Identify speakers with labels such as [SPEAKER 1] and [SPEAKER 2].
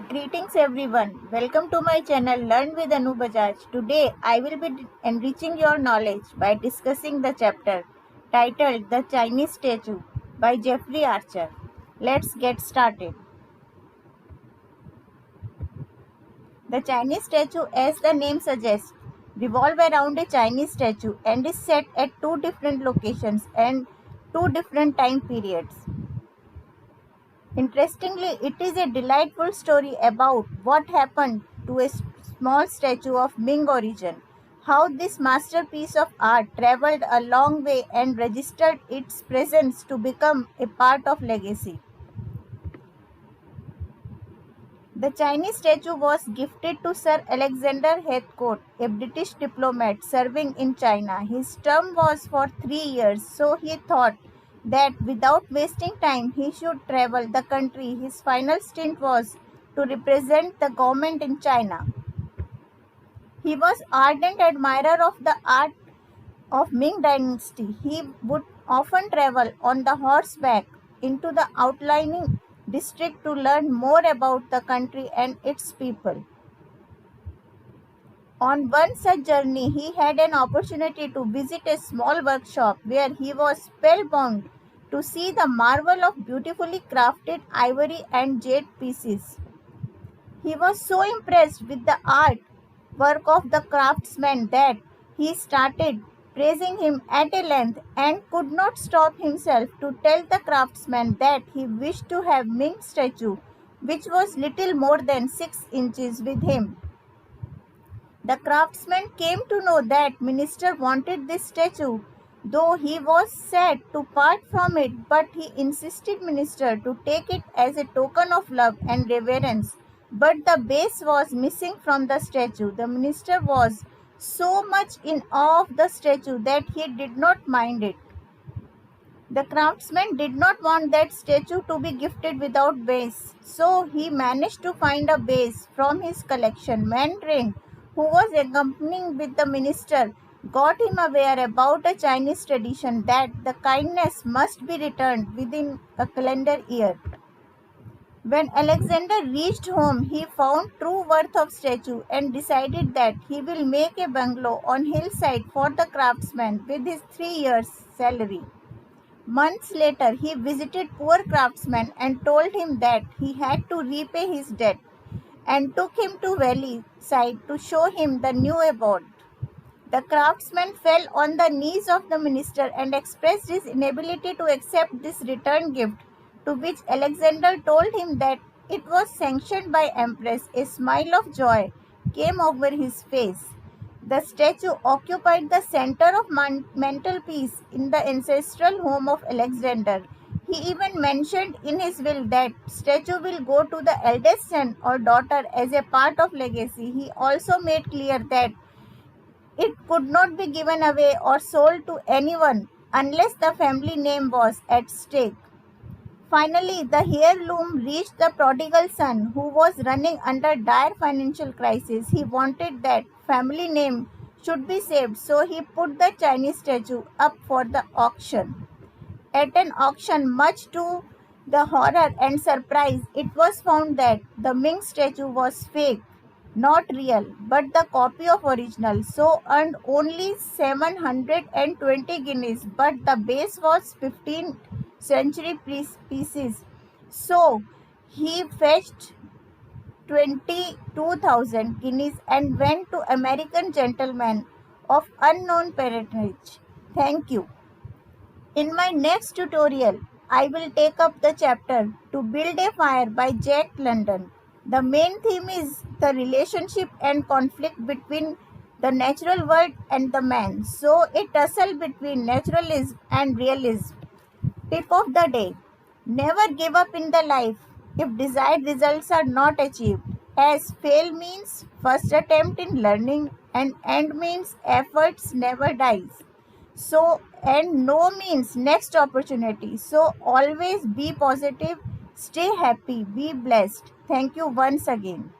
[SPEAKER 1] Greetings everyone. Welcome to my channel Learn with Anu Bajaj. Today I will be enriching your knowledge by discussing the chapter titled The Chinese Statue by Jeffrey Archer. Let's get started. The Chinese statue, as the name suggests, revolves around a Chinese statue and is set at two different locations and two different time periods. Interestingly, it is a delightful story about what happened to a small statue of Ming origin, how this masterpiece of art traveled a long way and registered its presence to become a part of legacy. The Chinese statue was gifted to Sir Alexander Heathcote, a British diplomat serving in China. His term was for 3 years, so he thought that without wasting time, he should travel the country. His final stint was to represent the government in China. He was ardent admirer of the art of Ming dynasty. He would often travel on the horseback into the outlying district to learn more about the country and its people. On one such journey, he had an opportunity to visit a small workshop where he was spellbound to see the marvel of beautifully crafted ivory and jade pieces. He was so impressed with the art work of the craftsman that he started praising him at a length and could not stop himself to tell the craftsman that he wished to have Ming statue, which was little more than 6 inches, with him. The craftsman came to know that minister wanted this statue, though he was sad to part from it, but he insisted minister to take it as a token of love and reverence. But the base was missing from the statue. The minister was so much in awe of the statue that he did not mind it. The craftsman did not want that statue to be gifted without base, so he managed to find a base from his collection. Mandarin, who was accompanying with the minister, got him aware about a Chinese tradition that the kindness must be returned within a calendar year. When Alexander reached home, he found true worth of statue and decided that he will make a bungalow on hillside for the craftsman with his 3 years' salary. Months later, he visited poor craftsman and told him that he had to repay his debt and took him to valley side to show him the new abode. The craftsman fell on the knees of the minister and expressed his inability to accept this return gift, to which Alexander told him that it was sanctioned by Empress. A smile of joy came over his face. The statue occupied the center of mantelpiece in the ancestral home of Alexander. He even mentioned in his will that statue will go to the eldest son or daughter as a part of legacy. He also made clear that it could not be given away or sold to anyone unless the family name was at stake. Finally, the heirloom reached the prodigal son, who was running under dire financial crisis. He wanted that family name should be saved, so he put the Chinese statue up for the auction. At an auction, much to the horror and surprise, it was found that the Ming statue was fake, not real, but the copy of original, so earned only 720 guineas, but the base was 15th century pieces. So he fetched 22,000 guineas and went to American gentleman of unknown parentage. Thank you. In my next tutorial, I will take up the chapter To Build a Fire by Jack London. The main theme is the relationship and conflict between the natural world and the man. So a tussle between naturalism and realism. Tip of the day: never give up in the life if desired results are not achieved, as fail means first attempt in learning and end means efforts never dies. So, and no means next opportunity. So always be positive, stay happy, be blessed. Thank you once again.